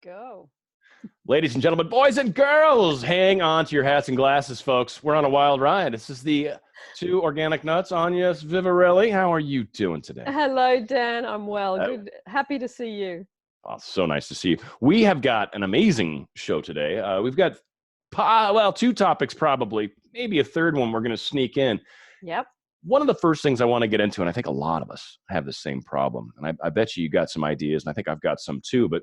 go. Ladies and gentlemen, boys and girls, hang on to your hats and glasses, folks. We're on a wild ride. This is the two organic nuts, Agnes Vivarelli. How are you doing today? Hello, Dan. I'm well. Good. Happy to see you. Oh, so nice to see you. We have got an amazing show today. We've got, two topics probably, maybe a third one we're going to sneak in. Yep. One of the first things I want to get into, and I think a lot of us have the same problem, and I bet you got some ideas, and I think I've got some too, but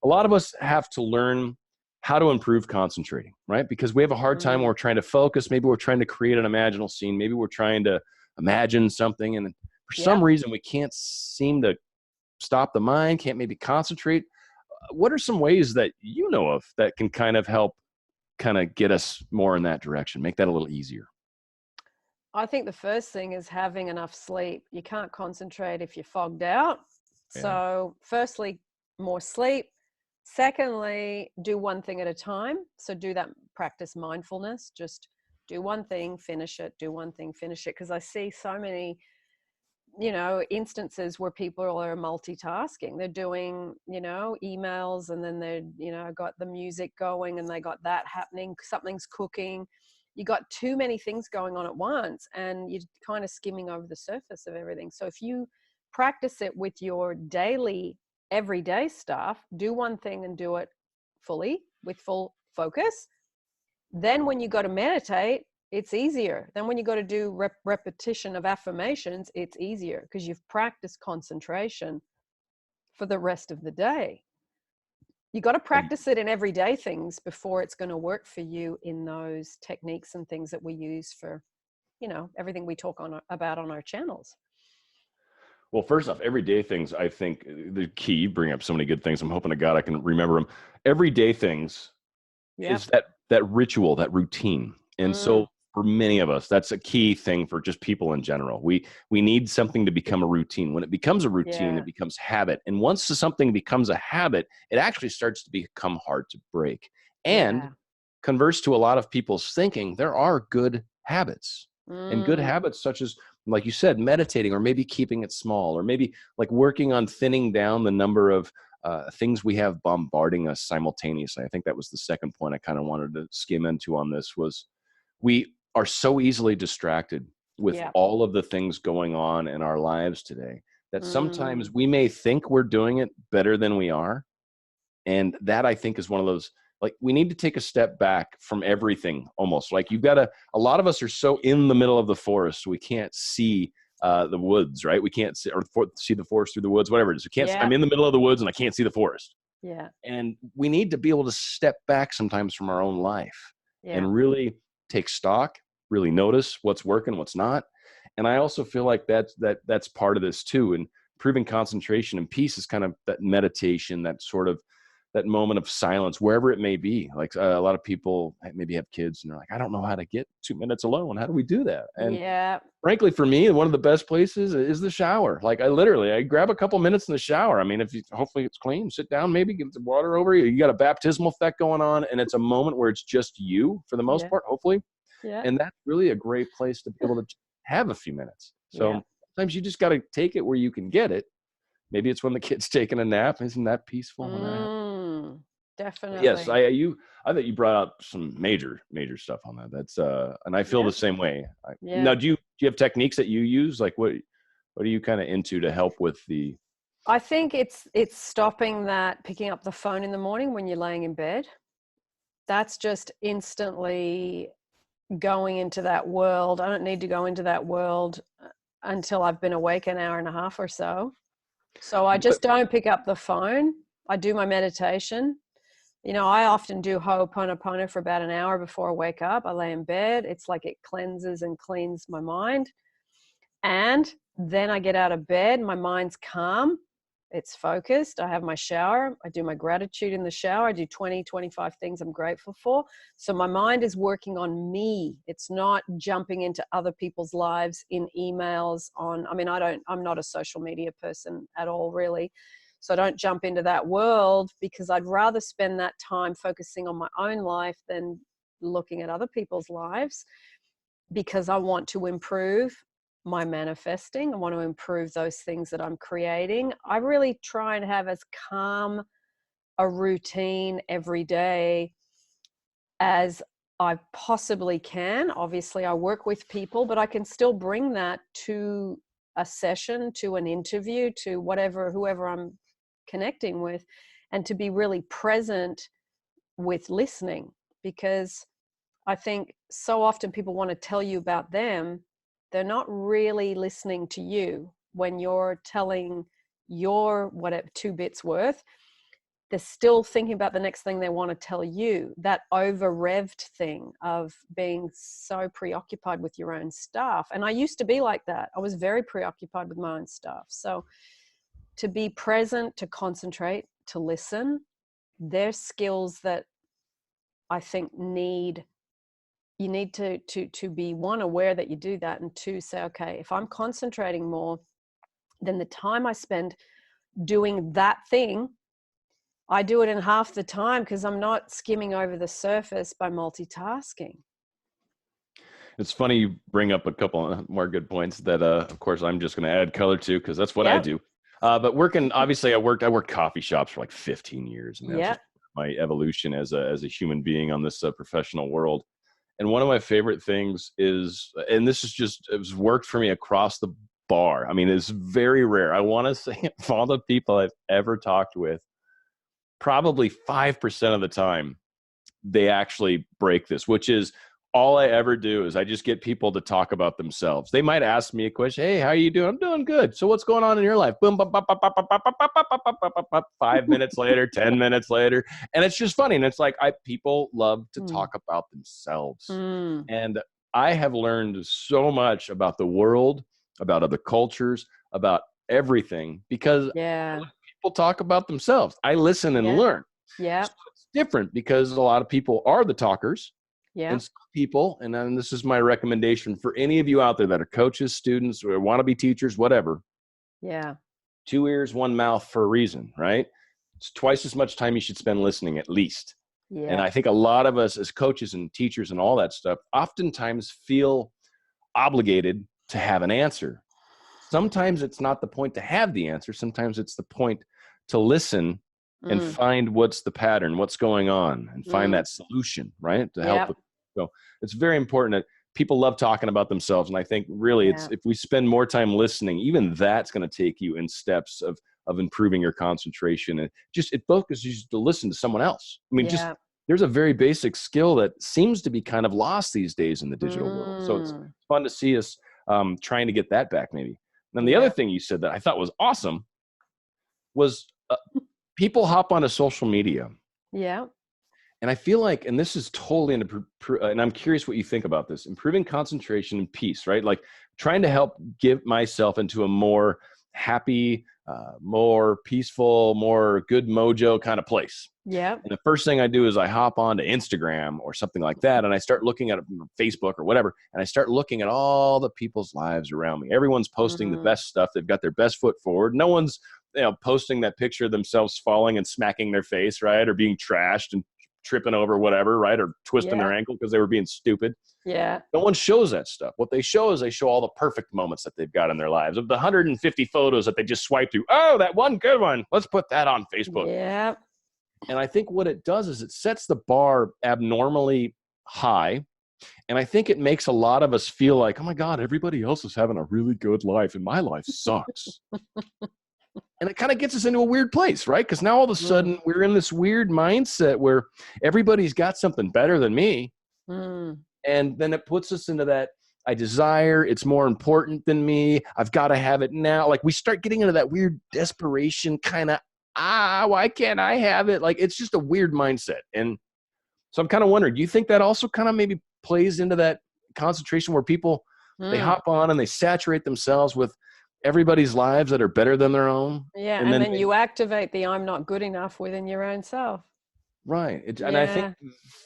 a lot of us have to learn how to improve concentrating, right? Because we have a hard time when we're trying to focus. Maybe we're trying to create an imaginal scene. Maybe we're trying to imagine something, and for some reason we can't seem to stop the mind, can't maybe concentrate. What are some ways that you know of that can kind of help kind of get us more in that direction, make that a little easier? I think the first thing is having enough sleep. You can't concentrate if you're fogged out. Yeah. So firstly, more sleep. Secondly, do one thing at a time. So do that, practice mindfulness. Just do one thing, finish it, do one thing, finish it. Because I see so many, instances where people are multitasking. They're doing, emails, and then they're, got the music going and they got that happening. Something's cooking. You got too many things going on at once and you're kind of skimming over the surface of everything. So if you practice it with your daily, everyday stuff, do one thing and do it fully with full focus. Then when you go to meditate, it's easier. Then when you go to do repetition of affirmations, it's easier because you've practiced concentration for the rest of the day. You got to practice it in everyday things before it's going to work for you in those techniques and things that we use for, everything we talk about on our channels. Well, first off, everyday things, I think the key, you bring up so many good things. I'm hoping to God I can remember them. Everyday things is that ritual, that routine. And so for many of us, that's a key thing for just people in general. We need something to become a routine. When it becomes a routine, it becomes habit. And once something becomes a habit, it actually starts to become hard to break. And converse to a lot of people's thinking, there are good habits. And good habits such as, like you said, meditating, or maybe keeping it small, or maybe like working on thinning down the number of things we have bombarding us simultaneously. I think that was the second point I kind of wanted to skim into on this was we are so easily distracted with all of the things going on in our lives today that sometimes we may think we're doing it better than we are. And that, I think, is one of those, like, we need to take a step back from everything almost. Like a lot of us are so in the middle of the forest, we can't see the woods, right? We can't see the forest through the woods, whatever it is. I'm in the middle of the woods and I can't see the forest. Yeah. And we need to be able to step back sometimes from our own life and really take stock, really notice what's working, what's not. And I also feel like that's part of this too. And improving concentration and peace is kind of that meditation, that sort of that moment of silence, wherever it may be. Like a lot of people maybe have kids and they're like, I don't know how to get 2 minutes alone. How do we do that? And frankly, for me, one of the best places is the shower. Like I grab a couple minutes in the shower. I mean, hopefully it's clean, sit down, maybe get the water over you. You got a baptismal effect going on, and it's a moment where it's just you for the most part, hopefully. Yeah. And that's really a great place to be able to have a few minutes. So sometimes you just got to take it where you can get it. Maybe it's when the kid's taking a nap. Isn't that peaceful? Definitely. Yes, I thought you brought up some major stuff on that. That's and I feel the same way. Now, do you have techniques that you use? Like what are you kind of into to help with the? I think it's stopping that picking up the phone in the morning when you're laying in bed. That's just instantly going into that world. I don't need to go into that world until I've been awake an hour and a half or so. So I just don't pick up the phone. I do my meditation. I often do Ho'oponopono for about an hour before I wake up. I lay in bed. It's like it cleanses and cleans my mind. And then I get out of bed. My mind's calm. It's focused. I have my shower. I do my gratitude in the shower. I do 20, 25 things I'm grateful for. So my mind is working on me. It's not jumping into other people's lives in emails I'm not a social media person at all, really. So I don't jump into that world because I'd rather spend that time focusing on my own life than looking at other people's lives, because I want to improve my manifesting. I want to improve those things that I'm creating. I really try and have as calm a routine every day as I possibly can. Obviously, I work with people, but I can still bring that to a session, to an interview, to whoever I'm connecting with, and to be really present with listening. Because I think so often people want to tell you about them. They're not really listening to you when you're telling your whatever 2 bits worth. They're still thinking about the next thing they want to tell you. That over-revved thing of being so preoccupied with your own stuff. And I used to be like that. I was very preoccupied with my own stuff. So to be present, to concentrate, to listen, they're skills that I think you need to be, one, aware that you do that, and two, say, okay, if I'm concentrating more, then the time I spend doing that thing, I do it in half the time because I'm not skimming over the surface by multitasking. It's funny you bring up a couple more good points that, of course, I'm just going to add color to because that's what I do. But obviously, I worked coffee shops for like 15 years, and that's just my evolution as a human being on this professional world. And one of my favorite things is, and this is just, it's worked for me across the bar. I mean, it's very rare. I want to say of all the people I've ever talked with, probably 5% of the time, they actually break this, which is all I ever do is I just get people to talk about themselves. They might ask me a question. Hey, how are you doing? I'm doing good. So what's going on in your life? Boom, 5 minutes later, 10 minutes later. And it's just funny. And it's like, people love to talk about themselves. And I have learned so much about the world, about other cultures, about everything, because people talk about themselves. I listen and learn. So it's different because a lot of people are the talkers. And some people, and then this is my recommendation for any of you out there that are coaches, students, or want to be teachers, whatever. 2 ears, 1 mouth for a reason, right? It's twice as much time you should spend listening at least. And I think a lot of us as coaches and teachers and all that stuff oftentimes feel obligated to have an answer. Sometimes it's not the point to have the answer. Sometimes it's the point to listen and find what's the pattern, what's going on, and find that solution, right? To help. So it's very important that people love talking about themselves. And I think really it's, if we spend more time listening, even that's going to take you in steps of improving your concentration. And just, it focuses you to listen to someone else. I mean, just, there's a very basic skill that seems to be kind of lost these days in the digital world. So it's fun to see us trying to get that back maybe. And the other thing you said that I thought was awesome was people hop onto social media. And I feel like, and this is totally, and I'm curious what you think about this, improving concentration and peace, right? Like trying to help get myself into a more happy, more peaceful, more good mojo kind of place. And the first thing I do is I hop onto Instagram or something like that. And I start looking at Facebook or whatever. And I start looking at all the people's lives around me. Everyone's posting the best stuff. They've got their best foot forward. No one's, posting that picture of themselves falling and smacking their face, right? Or being trashed and tripping over whatever, right? Or twisting their ankle because they were being stupid. No one shows that stuff. What they show is they show all the perfect moments that they've got in their lives. Of the 150 photos that they just swiped through, oh, that one good one, let's put that on Facebook. And I think what it does is it sets the bar abnormally high. And I think it makes a lot of us feel like, oh my God, everybody else is having a really good life and my life sucks. And it kind of gets us into a weird place, right? Because now all of a sudden we're in this weird mindset where everybody's got something better than me. And then it puts us into that, I desire, it's more important than me. I've got to have it now. Like we start getting into that weird desperation kind of, why can't I have it? Like it's just a weird mindset. And so I'm kind of wondering, do you think that also kind of maybe plays into that concentration where people, they hop on and they saturate themselves with everybody's lives that are better than their own? And then you activate the I'm not good enough within your own self. Right. And I think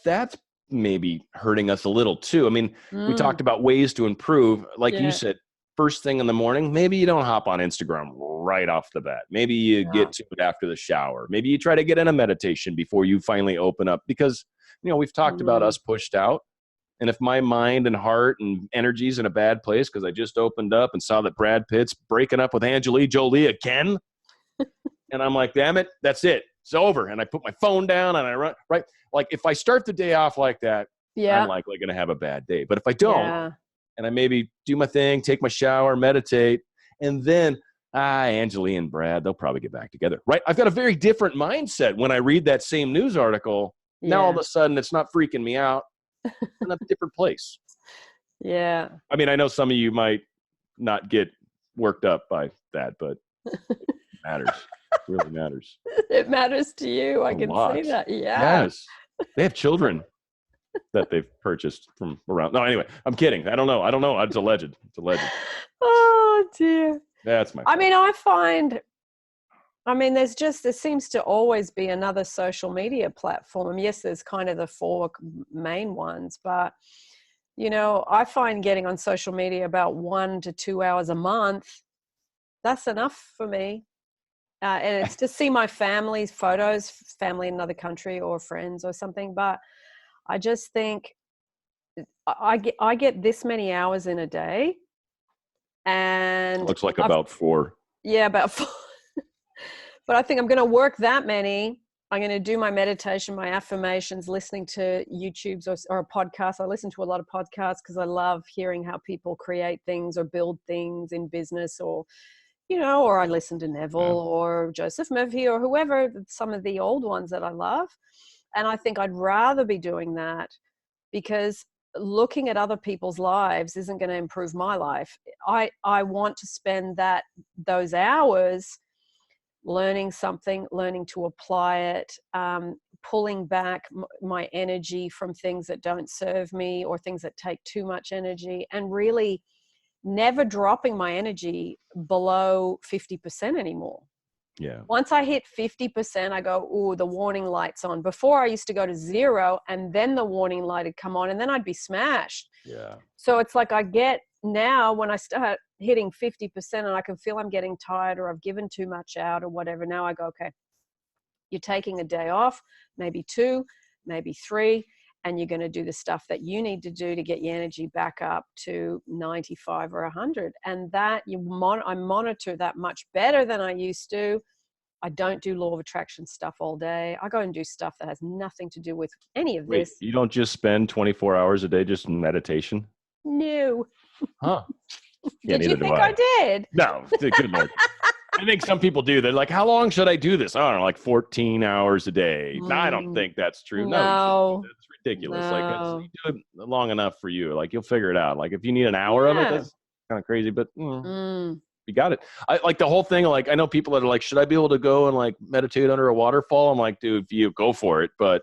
that's maybe hurting us a little too. I mean, we talked about ways to improve. Like you said, first thing in the morning, maybe you don't hop on Instagram right off the bat. Maybe you get to it after the shower. Maybe you try to get in a meditation before you finally open up because, we've talked about us pushed out. And if my mind and heart and energy's in a bad place because I just opened up and saw that Brad Pitt's breaking up with Angelina Jolie again, and I'm like, damn it, that's it. it's over. And I put my phone down and I run, right? Like if I start the day off like that, I'm likely going to have a bad day. But if I don't, and I maybe do my thing, take my shower, meditate, and then, Angeline and Brad, they'll probably get back together, right? I've got a very different mindset when I read that same news article. Now all of a sudden it's not freaking me out. I'm in a different place. Yeah. I mean, I know some of you might not get worked up by that, but it matters. It really matters. It matters to you. I can see that. Yeah. Yes. They have children that they've purchased from around. No, anyway, I'm kidding. I don't know. It's alleged. Oh dear. That's my fault. I mean, there seems to always be another social media platform. Yes, there's kind of the 4 main ones, but I find getting on social media about 1 to 2 hours a month, that's enough for me. And it's to see my family's photos, family in another country or friends or something. But I just think I get this many hours in a day. And it looks like about 4. Yeah, about 4. But I think I'm going to work that many. I'm going to do my meditation, my affirmations, listening to YouTube's or a podcast. I listen to a lot of podcasts because I love hearing how people create things or build things in business, or I listen to Neville or Joseph Murphy or whoever, some of the old ones that I love. And I think I'd rather be doing that, because looking at other people's lives isn't going to improve my life. I want to spend those hours learning something, learning to apply it, pulling back my energy from things that don't serve me or things that take too much energy, and really never dropping my energy below 50% anymore. Yeah. Once I hit 50%, I go, ooh, the warning light's on. Before I used to go to 0 and then the warning light would come on and then I'd be smashed. Yeah. So it's like I get now when I start hitting 50% and I can feel I'm getting tired or I've given too much out or whatever. Now I go, okay, you're taking a day off, maybe 2, maybe 3, and you're going to do the stuff that you need to do to get your energy back up to 95 or 100. And that I monitor that much better than I used to. I don't do law of attraction stuff all day. I go and do stuff that has nothing to do with any of this. You don't just spend 24 hours a day just in meditation? No. Huh. Did you think I did? No, good Lord. I think some people do. They're like, how long should I do this? I don't know, like 14 hours a day. No, I don't think that's true. No, that's ridiculous. No. Like, you do it long enough for you. Like, you'll figure it out. Like, if you need an hour of it, that's kind of crazy, but you got it. I like the whole thing. Like, I know people that are like, should I be able to go and like meditate under a waterfall? I'm like, dude, you go for it. But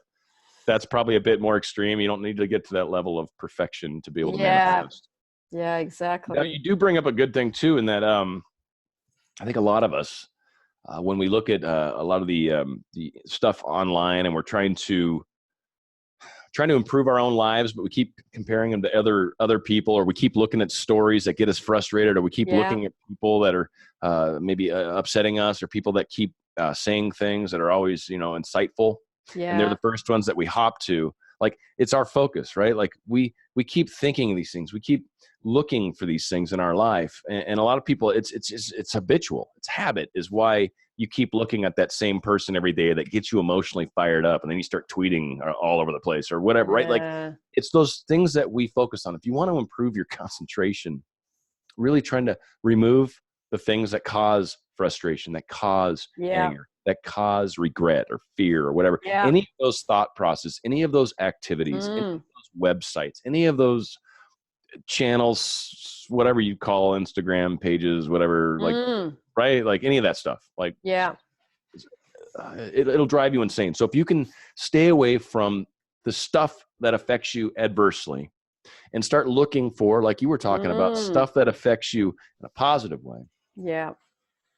that's probably a bit more extreme. You don't need to get to that level of perfection to be able to manifest. Yeah, exactly. Now, you do bring up a good thing too, in that I think a lot of us, when we look at a lot of the stuff online, and we're trying to improve our own lives, but we keep comparing them to other people, or we keep looking at stories that get us frustrated, or we keep looking at people that are maybe upsetting us, or people that keep saying things that are always insightful, and they're the first ones that we hop to. Like, it's our focus, right? Like we keep thinking these things, we keep looking for these things in our life, and a lot of people, it's habitual, it's habit, is why you keep looking at that same person every day that gets you emotionally fired up, and then you start tweeting all over the place or whatever, right? Like, it's those things that we focus on. If you want to improve your concentration, really trying to remove the things that cause frustration, that cause anger, that cause regret or fear or whatever, any of those thought process, any of those activities, any of those websites, any of those channels, whatever you call Instagram pages, whatever, like, right? Like, any of that stuff, like, it'll drive you insane. So if you can stay away from the stuff that affects you adversely and start looking for, like you were talking about, stuff that affects you in a positive way,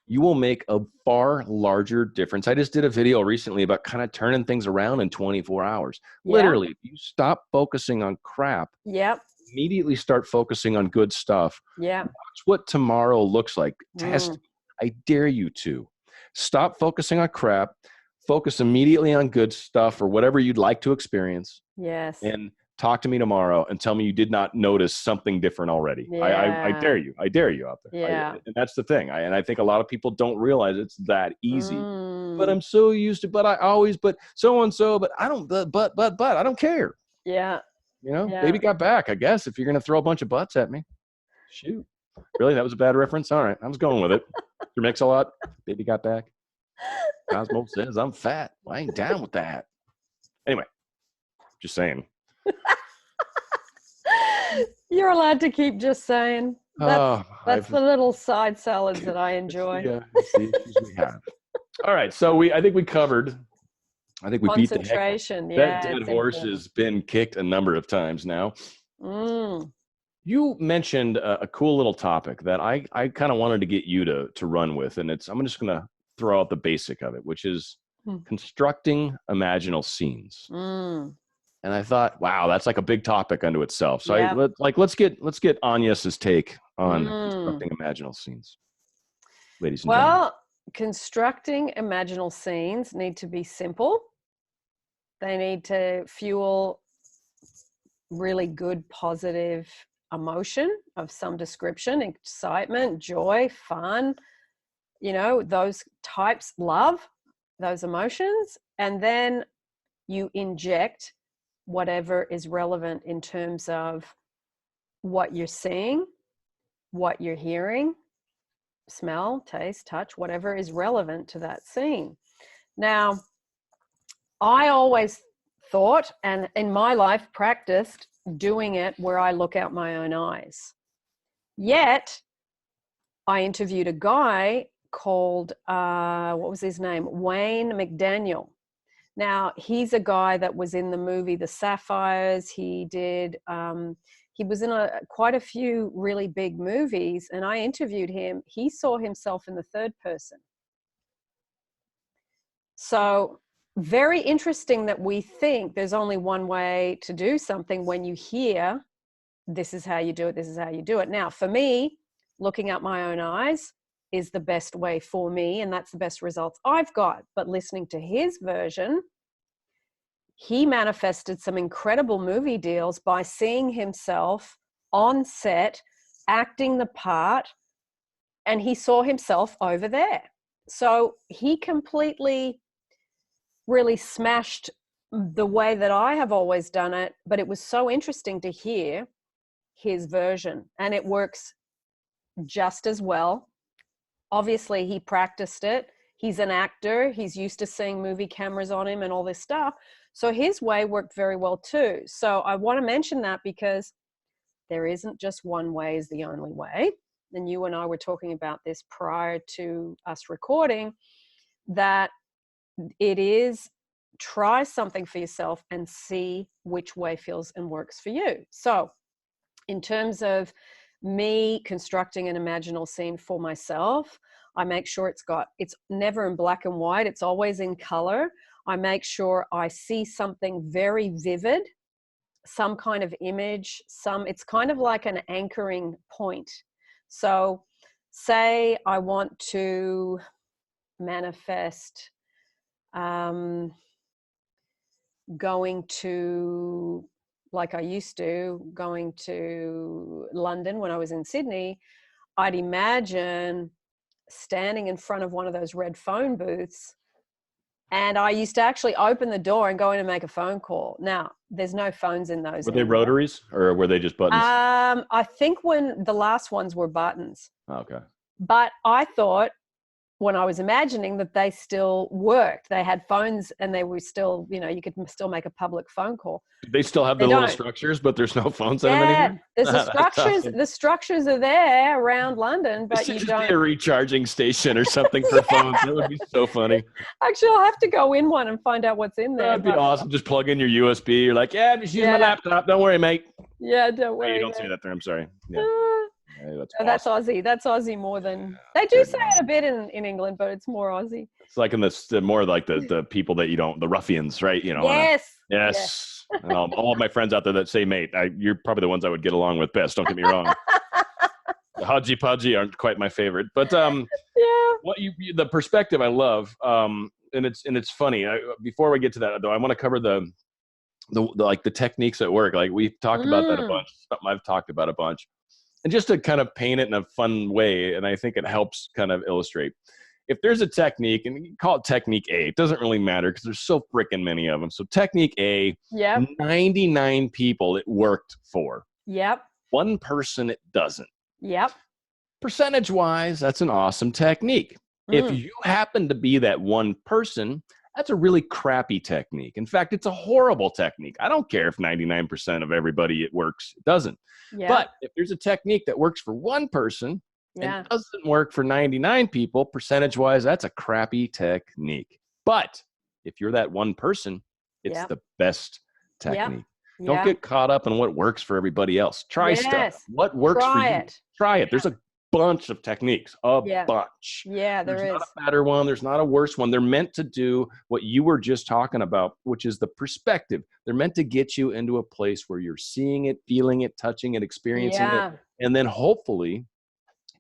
you will make a far larger difference. I just did a video recently about kind of turning things around in 24 hours. Literally, if you stop focusing on crap, immediately start focusing on good stuff. Watch what tomorrow looks like. Test. I dare you to stop focusing on crap. Focus immediately on good stuff or whatever you'd like to experience. Yes. And talk to me tomorrow and tell me you did not notice something different already. I dare you. I dare you out there. Yeah. And that's the thing. And I think a lot of people don't realize it's that easy. Mm. But I'm so used to, but so-and-so, but I don't, but I don't care. Yeah. Baby got back, I guess, if you're going to throw a bunch of butts at me. Shoot. Really? That was a bad reference? All right. I was going with it. Your Mix-a-Lot, baby got back. Cosmo says I'm fat. I ain't down with that. Anyway, just saying. You're allowed to keep just saying. That's the little side salads that I enjoy. Yeah, it's the issues we have. All right, so I think we beat the heck. That dead horse has been kicked a number of times now. You mentioned a cool little topic that I kind of wanted to get you to run with, and I'm just going to throw out the basic of it, which is constructing imaginal scenes. And I thought, wow, that's like a big topic unto itself. So let's get Agnes's take on constructing imaginal scenes, ladies and gentlemen. Well, constructing imaginal scenes need to be simple. They need to fuel really good, positive emotion of some description, excitement, joy, fun, those types, love, those emotions. And then you inject whatever is relevant in terms of what you're seeing, what you're hearing, smell, taste, touch, whatever is relevant to that scene. Now, I always thought, and in my life practiced, doing it where I look out my own eyes. Yet, I interviewed a guy called, what was his name? Wayne MacDaniel. Now, he's a guy that was in the movie The Sapphires. He was in quite a few really big movies, and I interviewed him. He saw himself in the third person. So very interesting that we think there's only one way to do something when you hear, this is how you do it, this is how you do it. Now, for me, looking at my own eyes is the best way for me, and that's the best results I've got. But listening to his version, he manifested some incredible movie deals by seeing himself on set, acting the part, and he saw himself over there. So he completely really smashed the way that I have always done it, but it was so interesting to hear his version, and it works just as well. Obviously, he practiced it. He's an actor. He's used to seeing movie cameras on him and all this stuff. So his way worked very well too. So I want to mention that because there isn't just one way is the only way. And you and I were talking about this prior to us recording, that it is try something for yourself and see which way feels and works for you. So in terms of me constructing an imaginal scene for myself, I make sure it's never in black and white. It's always in color. I make sure I see something very vivid, some kind of image, it's kind of like an anchoring point. So say I want to manifest going to, like I used to, going to London when I was in Sydney. I'd imagine standing in front of one of those red phone booths, and I used to actually open the door and go in and make a phone call. Now, there's no phones in those. Were they rotaries or were they just buttons? I think when the last ones were buttons. Okay. But I thought when I was imagining that they still worked. They had phones and they were still, you could still make a public phone call. They still have the little structures, but there's no phones in them anymore? There's the structures. The structures are there around London, but you don't. Be a recharging station or something for phones. That would be so funny. Actually, I'll have to go in one and find out what's in there. That'd be awesome. Just plug in your USB. You're like, just use my laptop. Don't worry, mate. Yeah, don't worry. You don't say that there. I'm sorry. Yeah. That's Aussie. That's Aussie more than they do say it a bit in England, but it's more Aussie. It's like in the more like the people that the ruffians, right? Yes. And all of my friends out there that say mate, you're probably the ones I would get along with best. Don't get me wrong. The Haji Paji aren't quite my favorite, but what the perspective I love, and it's funny. Before we get to that though, I want to cover like the techniques at work. Like we've talked about that a bunch. Something I've talked about a bunch. And just to kind of paint it in a fun way, and I think it helps kind of illustrate. If there's a technique, and you call it technique A, it doesn't really matter because there's so freaking many of them. So technique A, 99 people it worked for. Yep. One person it doesn't. Yep. Percentage-wise, that's an awesome technique. If you happen to be that one person, that's a really crappy technique. In fact, it's a horrible technique. I don't care if 99% of everybody it works. It doesn't. Yeah. But if there's a technique that works for one person and doesn't work for 99 people, percentage-wise, that's a crappy technique. But if you're that one person, it's the best technique. Don't get caught up in what works for everybody else. Try stuff. What works for you? Try it. There's a bunch of techniques, bunch. Yeah, there's not a better one. There's not a worse one. They're meant to do what you were just talking about, which is the perspective. They're meant to get you into a place where you're seeing it, feeling it, touching it, experiencing it, and then hopefully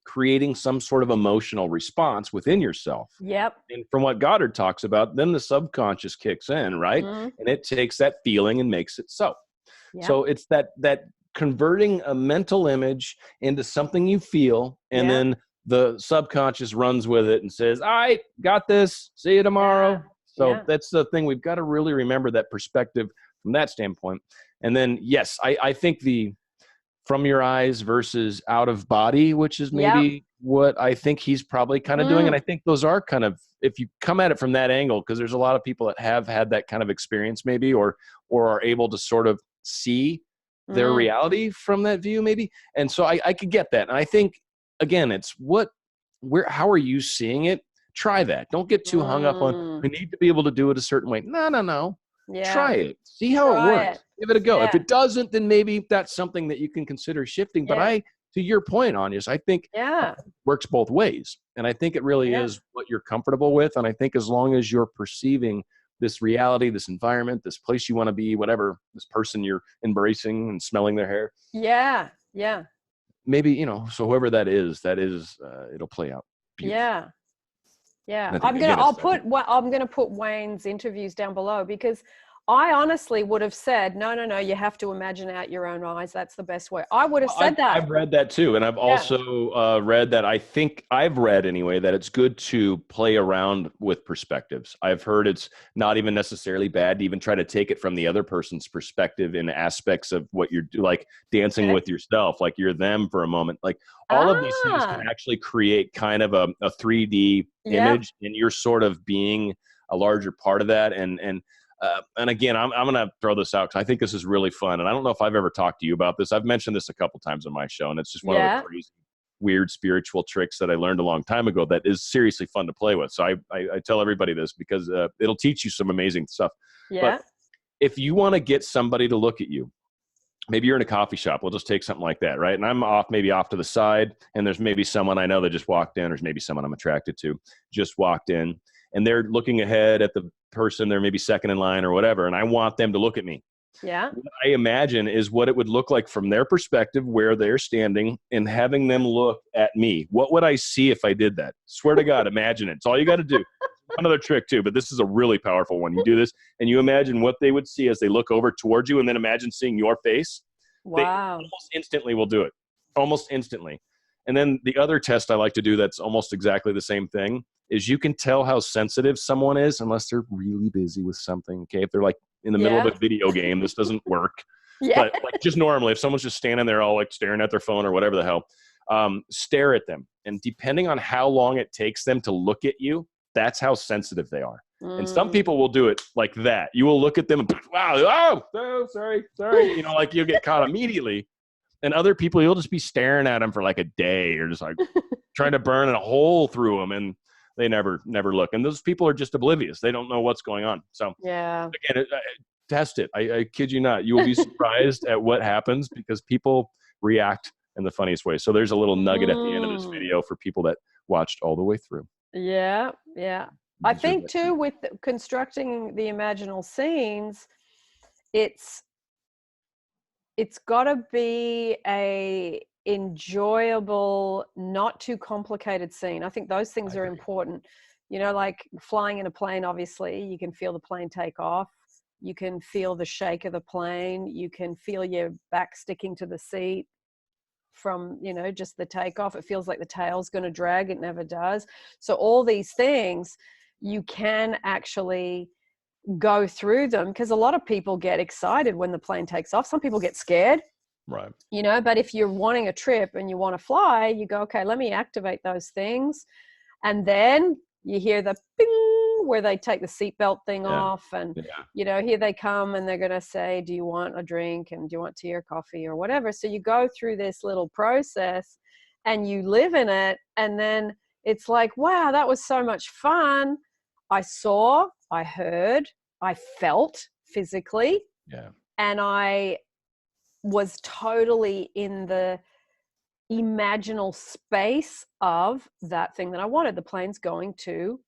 creating some sort of emotional response within yourself. Yep. And from what Goddard talks about, then the subconscious kicks in, right? And it takes that feeling and makes it so. Yep. So it's that converting a mental image into something you feel, and then the subconscious runs with it and says, all right, got this, see you tomorrow. So that's the thing. We've got to really remember that perspective from that standpoint. And then, yes, I think the from your eyes versus out of body, which is maybe what I think he's probably kind of doing. And I think those are kind of, if you come at it from that angle, because there's a lot of people that have had that kind of experience maybe, or are able to sort of see their reality from that view maybe. And so I could get that. And I think, again, it's how are you seeing it? Try that. Don't get too hung up on, we need to be able to do it a certain way. No. Try it. See how it works. Give it a go. If it doesn't, then maybe that's something that you can consider shifting. But to your point, Agnes, I think it works both ways. And I think it really is what you're comfortable with. And I think as long as you're perceiving this reality, this environment, this place you want to be, whatever, this person you're embracing and smelling their hair. Yeah. Maybe, so whoever that is, it'll play out beautifully. Yeah. I'm going to put Wayne's interviews down below, because I honestly would have said, no, you have to imagine out your own eyes. That's the best way. I would have said that. I've read that too. And I've also read that, I've read anyway, that it's good to play around with perspectives. I've heard it's not even necessarily bad to even try to take it from the other person's perspective in aspects of what you're like dancing with yourself, like you're them for a moment. Like all of these things can actually create kind of a 3D image, and you're sort of being a larger part of that. And again, I'm going to throw this out because I think this is really fun. And I don't know if I've ever talked to you about this. I've mentioned this a couple times on my show, and it's just one of the crazy, weird spiritual tricks that I learned a long time ago that is seriously fun to play with. So I tell everybody this because it'll teach you some amazing stuff. But if you want to get somebody to look at you, maybe you're in a coffee shop. We'll just take something like that, right? And I'm maybe off to the side, and there's maybe someone I know that just walked in, or maybe someone I'm attracted to just walked in, and they're looking ahead at the person, they're maybe second in line or whatever, and I want them to look at me. Yeah. What I imagine is what it would look like from their perspective, where they're standing, and having them look at me. What would I see if I did that? Swear to God, imagine it. It's all you got to do. Another trick too, but this is a really powerful one. You do this and you imagine what they would see as they look over towards you, and then imagine seeing your face. Wow. They almost instantly will do it. Almost instantly. And then the other test I like to do that's almost exactly the same thing is you can tell how sensitive someone is unless they're really busy with something. Okay. If they're like in the middle of a video game, this doesn't work. But like just normally, if someone's just standing there all like staring at their phone or whatever the hell, stare at them. And depending on how long it takes them to look at you, that's how sensitive they are. And some people will do it like that. You will look at them and wow, oh, sorry. Like you'll get caught immediately. And other people, you'll just be staring at them for like a day, or just like trying to burn a hole through them, and they never look. And those people are just oblivious. They don't know what's going on. So again, test it. I kid you not. You will be surprised at what happens, because people react in the funniest way. So there's a little nugget at the end of this video for people that watched all the way through. Yeah. I think too, with constructing the imaginal scenes, it's got to be a enjoyable, not too complicated scene. I think those things are important. Like flying in a plane, obviously you can feel the plane take off. You can feel the shake of the plane. You can feel your back sticking to the seat from, you know, just the takeoff. It feels like the tail's going to drag. It never does. So all these things, you can actually go through them, because a lot of people get excited when the plane takes off. Some people get scared. Right. You know, but if you're wanting a trip and you want to fly, you go, okay, let me activate those things. And then you hear the ping where they take the seatbelt thing off, and you know, here they come, and they're going to say, do you want a drink, and do you want tea or coffee or whatever? So you go through this little process and you live in it, and then it's like, wow, that was so much fun. I saw, I heard, I felt physically, and I was totally in the imaginal space of that thing that I wanted. The plane's going to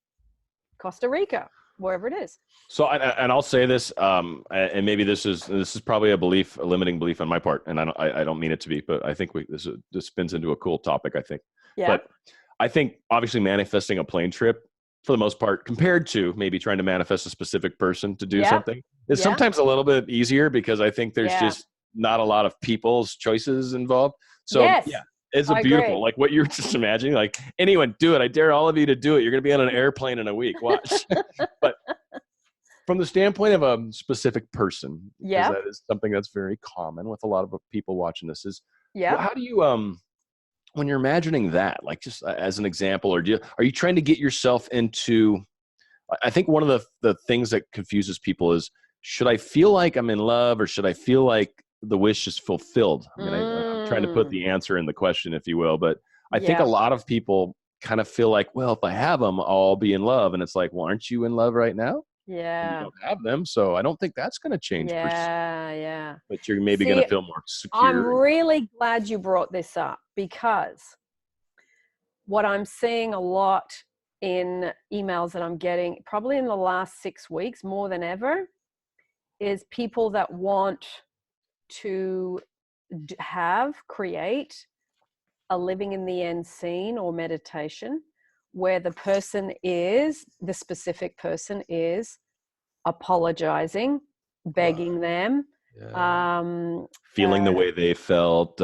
Costa Rica, wherever it is. So, and I'll say this, and maybe this is probably a limiting belief on my part, and I don't mean it to be, but I think this spins into a cool topic, I think. Yeah. But I think obviously manifesting a plane trip, for the most part, compared to maybe trying to manifest a specific person to do something, is sometimes a little bit easier, because I think there's just not a lot of people's choices involved. So it's a beautiful, like what you're just imagining, like, anyone do it. I dare all of you to do it. You're going to be on an airplane in a week. Watch. But from the standpoint of a specific person, because that is something that's very common with a lot of people watching this, is how do you, when you're imagining that, like just as an example, or are you trying to get yourself into, I think one of the things that confuses people is, should I feel like I'm in love, or should I feel like the wish is fulfilled? I mean, I'm trying to put the answer in the question, if you will, but I think a lot of people kind of feel like, well, if I have them, I'll be in love. And it's like, well, aren't you in love right now? Yeah. You don't have them. So I don't think that's going to change. Yeah. But you're maybe going to feel more secure. I'm really glad you brought this up, because what I'm seeing a lot in emails that I'm getting, probably in the last 6 weeks, more than ever, is people that want to create a living in the end scene or meditation where the specific person is apologizing, begging them, feeling the way they felt,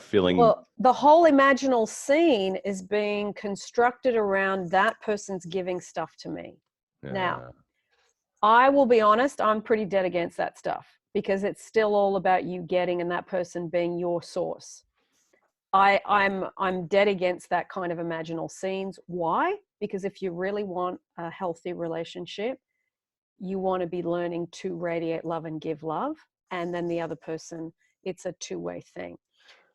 feeling. Well, the whole imaginal scene is being constructed around that person's giving stuff to me. Now, I will be honest, I'm pretty dead against that stuff, because it's still all about you getting and that person being your source. I'm dead against that kind of imaginal scenes. Why? Because if you really want a healthy relationship, you want to be learning to radiate love and give love. And then the other person, it's a two-way thing.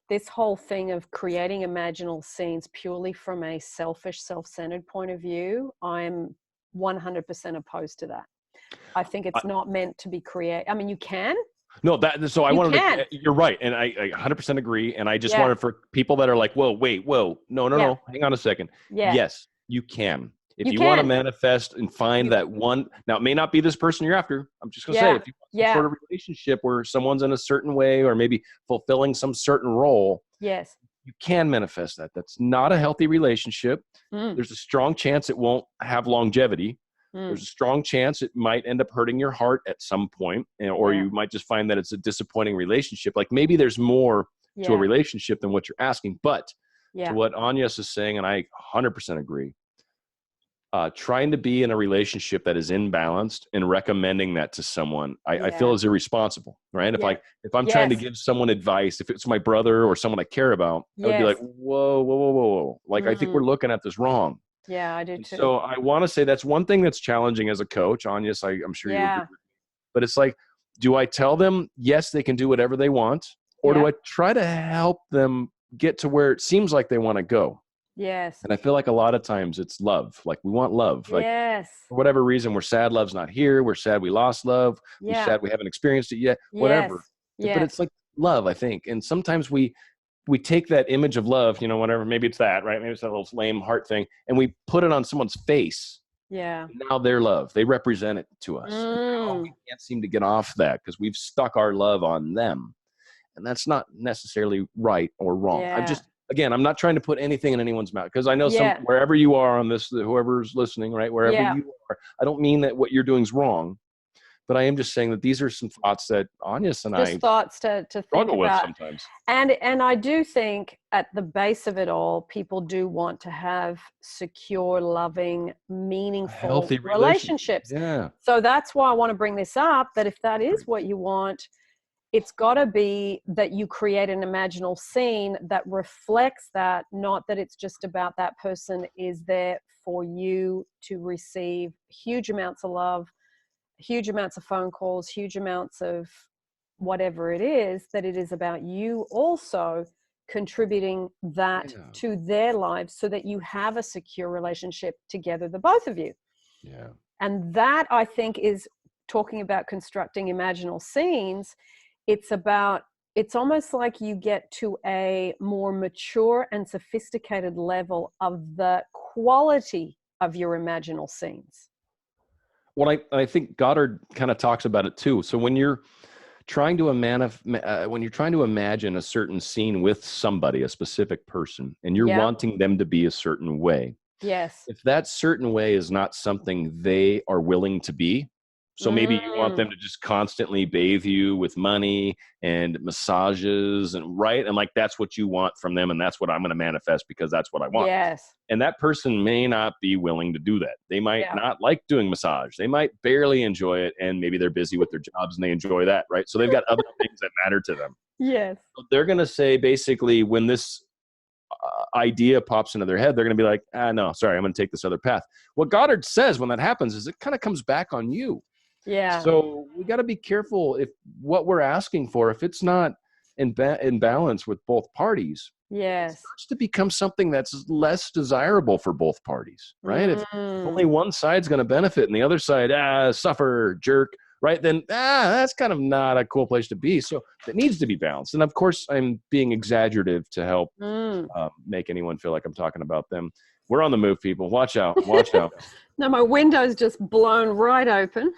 This whole thing of creating imaginal scenes purely from a selfish, self-centered point of view, I'm 100% opposed to that. I think it's not meant to be I mean, you can. No, you're right. And I 100% agree. And I just wanted, for people that are like, whoa, no, hang on a second. Yeah. Yes, you can. If you want to manifest and find that one, now it may not be this person you're after. I'm just going to say, if you want some sort of relationship where someone's in a certain way, or maybe fulfilling some certain role, you can manifest that. That's not a healthy relationship. There's a strong chance it won't have longevity. There's a strong chance it might end up hurting your heart at some point, or you might just find that it's a disappointing relationship. Like maybe there's more to a relationship than what you're asking. But to what Agnes is saying, and I 100% agree, trying to be in a relationship that is imbalanced and recommending that to someone, I feel is irresponsible, right? If I'm trying to give someone advice, if it's my brother or someone I care about, I would be like, whoa. Like, I think we're looking at this wrong. Yeah, I do too. So I want to say that's one thing that's challenging as a coach. Agnes, I'm sure you agree. But it's like, do I tell them, yes, they can do whatever they want? Or do I try to help them get to where it seems like they want to go? Yes. And I feel like a lot of times it's love. Like we want love. Like for whatever reason, we're sad love's not here. We're sad we lost love. We're sad we haven't experienced it yet. Whatever. But it's like love, I think. And sometimes we take that image of love, whatever, maybe it's that, right? Maybe it's that little lame heart thing. And we put it on someone's face. Yeah. Now they're love. They represent it to us. Now we can't seem to get off that because we've stuck our love on them. And that's not necessarily right or wrong. I'm not trying to put anything in anyone's mouth, because I know wherever you are on this, whoever's listening, right? Wherever you are, I don't mean that what you're doing is wrong, But I am just saying that these are some thoughts that Agnes and just I thoughts to think struggle with about. sometimes. And I do think at the base of it all, people do want to have secure, loving, meaningful Healthy relationships. Yeah. So that's why I want to bring this up, that if that is what you want, it's got to be that you create an imaginal scene that reflects that, not that it's just about that person is there for you to receive huge amounts of love, huge amounts of phone calls, huge amounts of whatever it is, that it is about you also contributing that to their lives so that you have a secure relationship together, the both of you. Yeah. And that, I think, is talking about constructing imaginal scenes. It's almost like you get to a more mature and sophisticated level of the quality of your imaginal scenes. Well, I think Goddard kind of talks about it too. So when you're trying to imagine a certain scene with somebody, a specific person, and you're wanting them to be a certain way. Yes. If that certain way is not something they are willing to be, so maybe you want them to just constantly bathe you with money and massages and like that's what you want from them, and that's what I'm going to manifest because that's what I want. Yes. And that person may not be willing to do that. They might not like doing massage. They might barely enjoy it, and maybe they're busy with their jobs and they enjoy that, right? So they've got other things that matter to them. Yes. So they're going to say, basically, when this idea pops into their head, they're going to be like, no, sorry, I'm going to take this other path. What Goddard says when that happens is it kind of comes back on you. Yeah. So we got to be careful if what we're asking for, if it's not in balance with both parties, yes, it starts to become something that's less desirable for both parties, right? If only one side's going to benefit and the other side, suffer, jerk, right? Then that's kind of not a cool place to be. So it needs to be balanced. And of course, I'm being exaggerative to help make anyone feel like I'm talking about them. We're on the move, people. Watch out. Watch out. No, my window's just blown right open.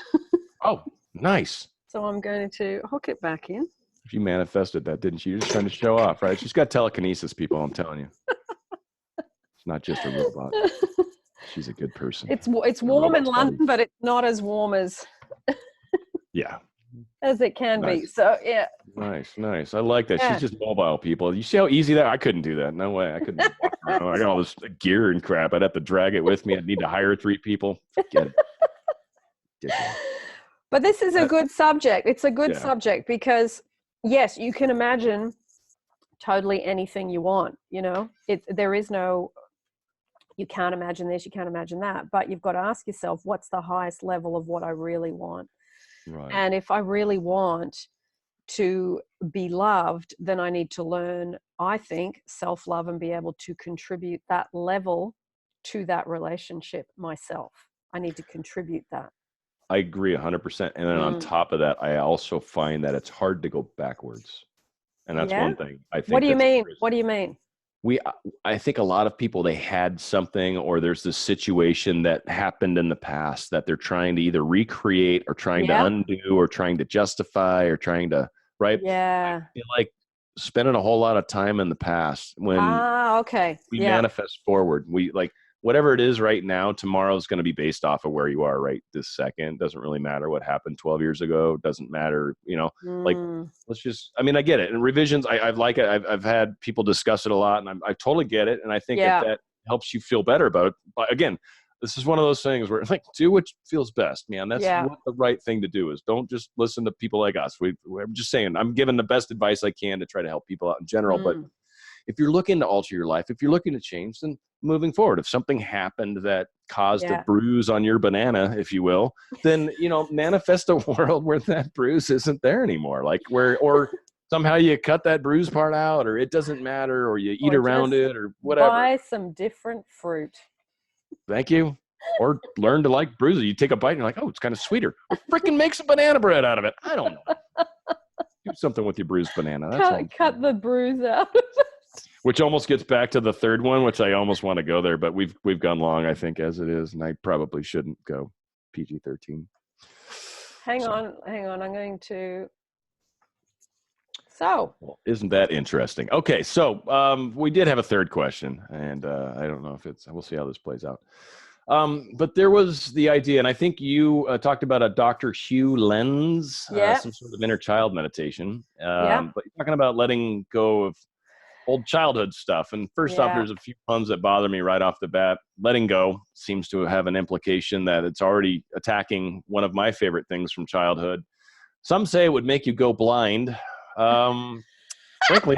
Oh, nice. So I'm going to hook it back in. She manifested that, didn't she? You're just trying to show off, right? She's got telekinesis, people, I'm telling you. It's not just a robot. She's a good person. It's warm in London, but it's not as warm as as it can be. So, yeah. Nice. I like that. She's just mobile, people. You see how easy that? I couldn't do that. No way. I couldn't walk around. I got all this gear and crap. I'd have to drag it with me. I'd need to hire 3 people. Forget it. But this is a good subject. It's a good subject because, yes, you can imagine totally anything you want, you know. There is no, you can't imagine this, you can't imagine that. But you've got to ask yourself, what's the highest level of what I really want? Right. And if I really want to be loved, then I need to learn, I think, self-love and be able to contribute that level to that relationship myself. I need to contribute that. I agree 100%. And then on top of that, I also find that it's hard to go backwards. And that's one thing I think. What do you mean? What do you mean? I think a lot of people, they had something, or there's this situation that happened in the past that they're trying to either recreate or trying to undo or trying to justify or trying to, right? Yeah. I feel like spending a whole lot of time in the past when we manifest forward. We like whatever it is right now, tomorrow is going to be based off of where you are right this second. Doesn't really matter what happened 12 years ago. Doesn't matter, you know, like let's just, I mean, I get it. And revisions, I like it. I've had people discuss it a lot, and I totally get it. And I think that helps you feel better about it. But again, this is one of those things where it's like, do what feels best, man. That's what the right thing to do is. Don't just listen to people like us. We're just saying, I'm giving the best advice I can to try to help people out in general. But if you're looking to alter your life, if you're looking to change, then moving forward, if something happened that caused a bruise on your banana, if you will, then, you know, manifest a world where that bruise isn't there anymore. Like or somehow you cut that bruise part out, or it doesn't matter, or you eat around it, or whatever. Buy some different fruit. Thank you. Or learn to like bruises. You take a bite and you're like, oh, it's kind of sweeter. Or freaking make some banana bread out of it. I don't know. Do something with your bruised banana. That's cut the bruise out. Which almost gets back to the third one, which I almost want to go there, but we've gone long, I think, as it is, and I probably shouldn't go PG-13. Hang on. I'm going to. Well, isn't that interesting? Okay, so we did have a third question, and I don't know if we'll see how this plays out. But there was the idea, and I think you talked about a Dr. Hugh Lenz, some sort of inner child meditation. But you're talking about letting go of old childhood stuff. And first off, there's a few puns that bother me right off the bat. Letting go seems to have an implication that it's already attacking one of my favorite things from childhood. Some say it would make you go blind. Frankly,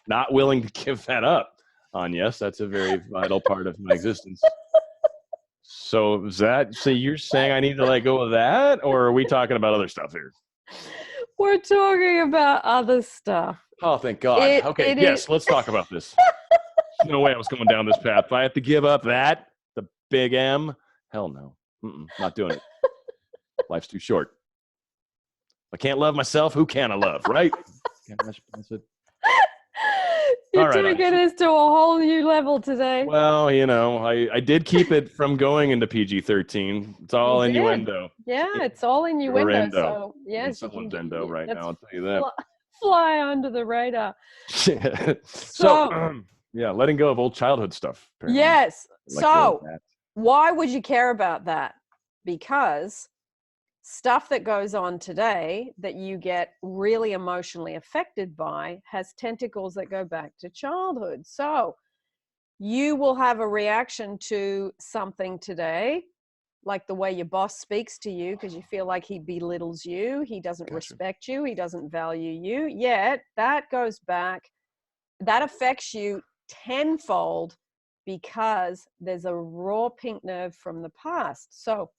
not willing to give that up on. Yes, that's a very vital part of my existence. So you're saying I need to let go of that, or are we talking about other stuff here? We're talking about other stuff. Oh, thank God. Okay, yes, let's talk about this. No way I was going down this path. If I have to give up that, the big M, hell no. Not doing it. Life's too short. If I can't love myself, who can I love, right? You're taking us to a whole new level today. Well, I did keep it from going into PG-13. It's all innuendo. Yeah, it's all innuendo. So, yes. It's someone's endo right now, I'll tell you that. Fly under the radar. So, letting go of old childhood stuff. Apparently. Yes. So, why would you care about that? Because stuff that goes on today that you get really emotionally affected by has tentacles that go back to childhood. So you will have a reaction to something today, like the way your boss speaks to you, because you feel like he belittles you, he doesn't respect you, he doesn't value you. Yet that goes back, that affects you tenfold because there's a raw pink nerve from the past. So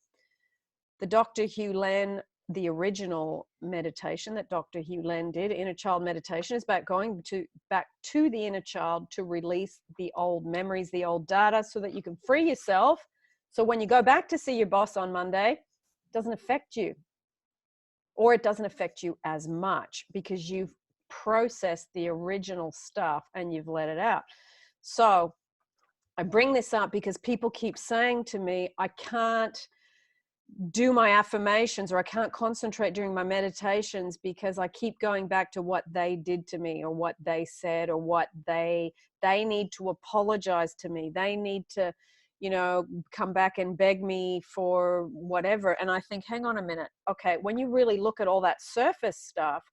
the Dr. Hugh Len, the original meditation that Dr. Hugh Len did, inner child meditation, is back to the inner child to release the old memories, the old data, so that you can free yourself. So when you go back to see your boss on Monday, it doesn't affect you, or it doesn't affect you as much because you've processed the original stuff and you've let it out. So I bring this up because people keep saying to me, I can't do my affirmations, or I can't concentrate during my meditations because I keep going back to what they did to me, or what they said, or what they need to apologize to me. They need to, come back and beg me for whatever. And I think, hang on a minute. Okay, when you really look at all that surface stuff,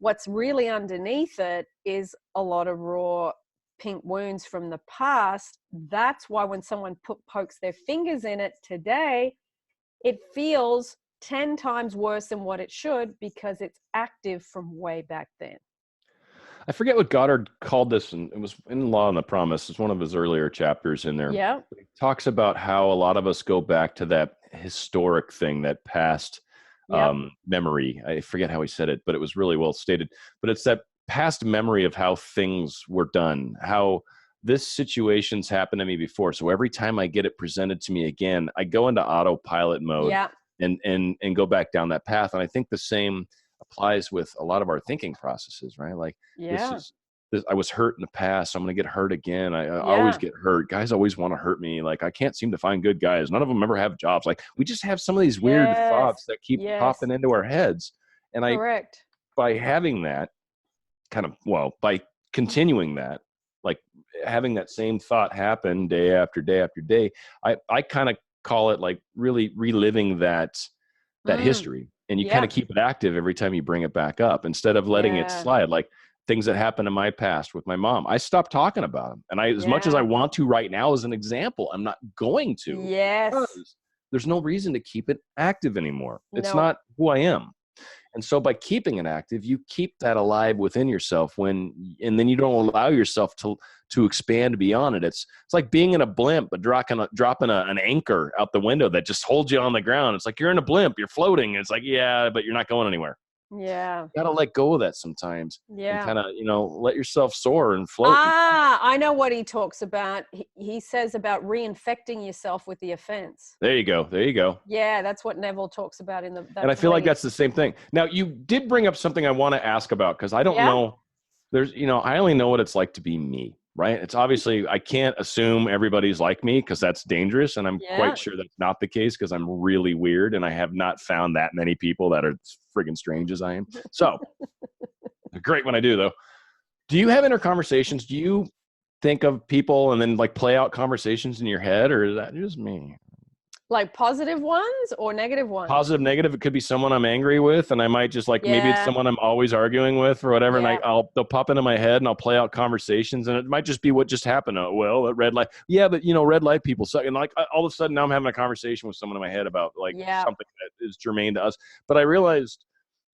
what's really underneath it is a lot of raw pink wounds from the past. That's why when someone pokes their fingers in it today, it feels 10 times worse than what it should because it's active from way back then. I forget what Goddard called this, and it was in Law and the Promise. It's one of his earlier chapters in there. Yeah. He talks about how a lot of us go back to that historic thing, that past memory. I forget how he said it, but it was really well stated. But it's that past memory of how things were done, how this situation's happened to me before. So every time I get it presented to me again, I go into autopilot mode and go back down that path. And I think the same applies with a lot of our thinking processes, right? Like this, I was hurt in the past, so I'm going to get hurt again. I always get hurt. Guys always want to hurt me. Like, I can't seem to find good guys. None of them ever have jobs. Like, we just have some of these weird thoughts that keep popping into our heads. And by having that by continuing that, like having that same thought happen day after day after day, I kind of call it like really reliving that history. And you kind of keep it active every time you bring it back up instead of letting it slide. Like things that happened in my past with my mom, I stopped talking about them. And as much as I want to right now as an example, I'm not going to. Yes. Because there's no reason to keep it active anymore. It's not who I am. And so by keeping it active, you keep that alive within yourself and then you don't allow yourself to expand beyond it. It's like being in a blimp, but dropping an anchor out the window that just holds you on the ground. It's like you're in a blimp, you're floating. It's like, but you're not going anywhere. Yeah. You gotta let go of that sometimes. Yeah. And kind of, let yourself soar and float. I know what he talks about. He says about reinfecting yourself with the offense. There you go. Yeah, that's what Neville talks about in the. And I feel like that's the same thing. Now, you did bring up something I want to ask about, because I don't know. There's, I only know what it's like to be me, right? It's obviously, I can't assume everybody's like me because that's dangerous. And I'm quite sure that's not the case because I'm really weird and I have not found that many people that are friggin' strange as I am. So they're great when I do, though. Do you have inner conversations? Do you think of people and then like play out conversations in your head, or is that just me? Like positive ones or negative ones? Positive, negative. It could be someone I'm angry with, and I might just like, maybe it's someone I'm always arguing with or whatever. And they'll pop into my head and I'll play out conversations, and it might just be what just happened. Oh, well, at red light. Yeah, but red light people suck. And like all of a sudden now I'm having a conversation with someone in my head about like something that is germane to us. But I realized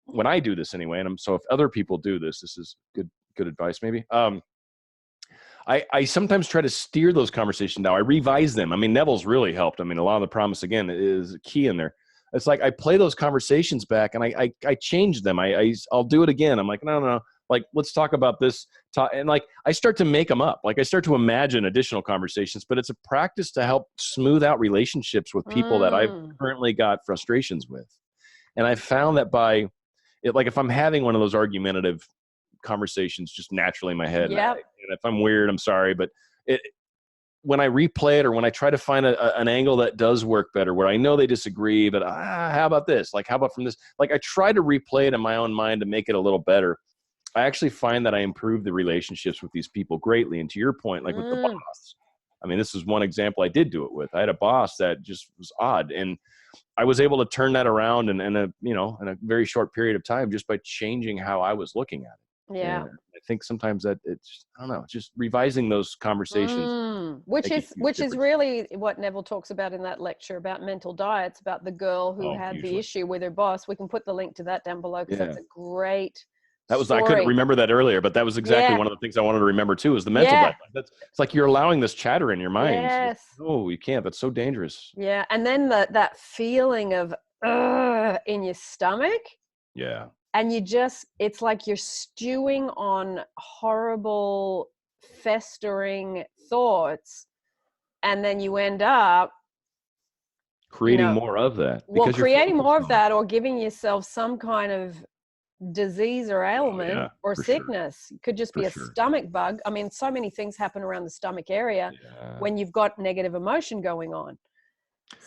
when I do this anyway, and so if other people do this, this is good advice maybe. I sometimes try to steer those conversations now. I revise them. I mean, Neville's really helped. I mean, a lot of the promise, again, is key in there. It's like I play those conversations back and I change them. I'll do it again. I'm like, no. Like, let's talk about this. And like, I start to make them up. Like I start to imagine additional conversations, but it's a practice to help smooth out relationships with people that I've currently got frustrations with. And I found that like if I'm having one of those argumentative conversations just naturally in my head. And if I'm weird, I'm sorry, but when I replay it or when I try to find an angle that does work better, where I know they disagree, but how about this? Like, how about from this? Like I try to replay it in my own mind to make it a little better. I actually find that I improve the relationships with these people greatly. And to your point, like with the boss, I mean, this is one example I did do it with. I had a boss that just was odd, and I was able to turn that around in a very short period of time just by changing how I was looking at it. Yeah. And I think sometimes that it's, I don't know, just revising those conversations. Which is really what Neville talks about in that lecture about mental diets, about the girl who had the issue with her boss. We can put the link to that down below because that's a great story. I couldn't remember that earlier, but that was exactly one of the things I wanted to remember too, is the mental diet. It's like you're allowing this chatter in your mind. Yes. Oh, you can't. That's so dangerous. Yeah. And then that feeling of in your stomach. Yeah. And it's like you're stewing on horrible, festering thoughts. And then you end up creating more of that. Well, creating more of that, or giving yourself some kind of disease or ailment or sickness. It could just be a stomach bug. I mean, so many things happen around the stomach area when you've got negative emotion going on.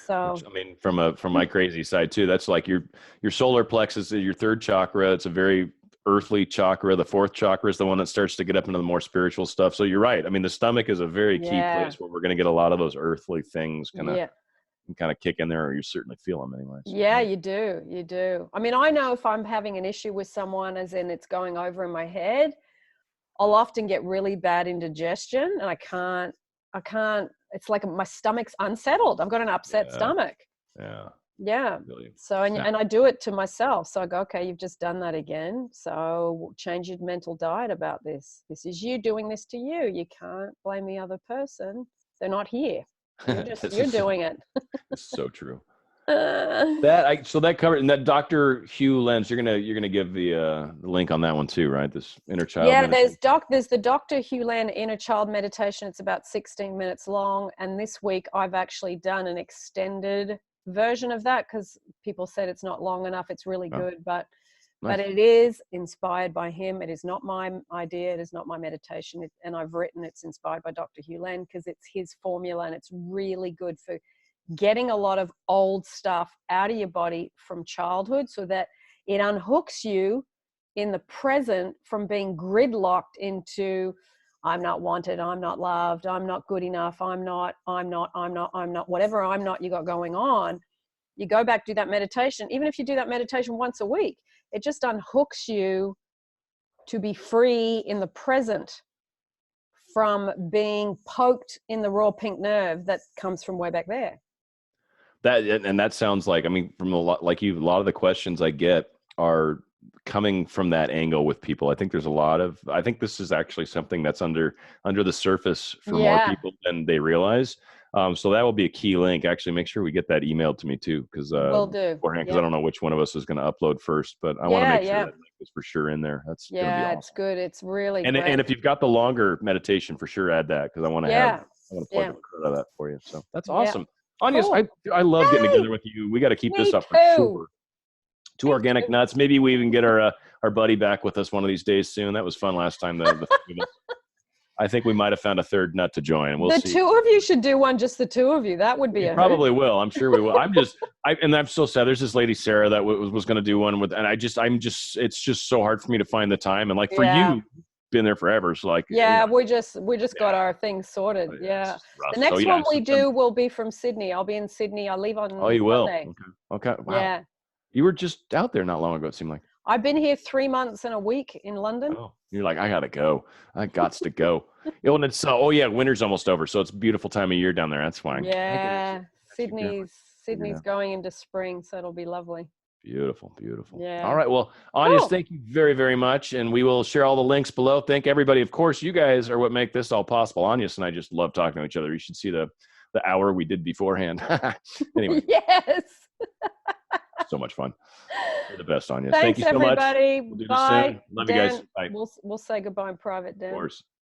So, which, I mean, from my crazy side too, that's like your solar plexus is your third chakra. It's a very earthly chakra. The fourth chakra is the one that starts to get up into the more spiritual stuff. So you're right. I mean, the stomach is a very key place where we're going to get a lot of those earthly things kind of kick in there, or you certainly feel them anyway. So, you do. I mean, I know if I'm having an issue with someone, as in it's going over in my head, I'll often get really bad indigestion, and I can't, it's like my stomach's unsettled. I've got an upset stomach. Yeah. Really. So, and I do it to myself. So I go, okay, you've just done that again. So change your mental diet about this. This is you doing this to you. You can't blame the other person. They're not here. You're doing it. It's so true. So that covered, and that Dr. Hugh Lenz, you're gonna give the link on that one too, right? This inner child. Yeah, there's the Dr. Hugh Lenz inner child meditation. It's about 16 minutes long, and this week I've actually done an extended version of that because people said it's not long enough. It's really good, but it is inspired by him. It is not my idea. It is not my meditation. And I've written it's inspired by Dr. Hugh Lenz because it's his formula, and it's really good for getting a lot of old stuff out of your body from childhood so that it unhooks you in the present from being gridlocked into I'm not wanted, I'm not loved, I'm not good enough, I'm not, whatever I'm not you got going on. You go back, do that meditation. Even if you do that meditation once a week, it just unhooks you to be free in the present from being poked in the raw pink nerve that comes from way back there. That sounds like, I mean, from a lot of the questions I get are coming from that angle with people. I think this is actually something that's under the surface for more people than they realize. So that will be a key link. Actually, make sure we get that emailed to me too, because beforehand, because I don't know which one of us is going to upload first, but I want to make sure that link is for sure in there. That's gonna be awesome. It's good. It's really great. And if you've got the longer meditation, for sure add that, because I want to plug the credit of that for you. So that's awesome. Agnes, I love getting together with you. We got to keep this up for sure. Two organic nuts. Maybe we even get our buddy back with us one of these days soon. That was fun last time. I think we might have found a third nut to join. We'll see. The two of you should do one, just the two of you. That would be probably will. I'm sure we will. I'm so sad. There's this lady, Sarah, that was going to do one with, and it's just so hard for me to find the time. And like for you been there forever. So like, yeah, we just got our things sorted. Oh, Yeah. it's rough. The next So, one we September. do will be from Sydney. I'll be in Sydney. I leave on Oh, you will? Sunday. Okay. Wow. Yeah. You were just out there not long ago, it seemed like. I've been here 3 months and a week in London. Oh, you're like, I gotta go. I gots to go. And it's oh yeah, winter's almost over, so it's a beautiful time of year down there. That's fine. Yeah. Sydney's going into spring, so it'll be lovely. Beautiful. Yeah. All right. Well, Agnes, Cool. thank you very, very much. And we will share all the links below. Thank everybody. Of course, you guys are what make this all possible. Agnes and I just love talking to each other. You should see the hour we did beforehand. Anyway. Yes. So much fun. You're the best, Agnes. Thanks, Thank you so everybody. much. We'll do Bye. this soon. Love Dan, you guys. Bye. We'll say goodbye in private, Dan. Of course.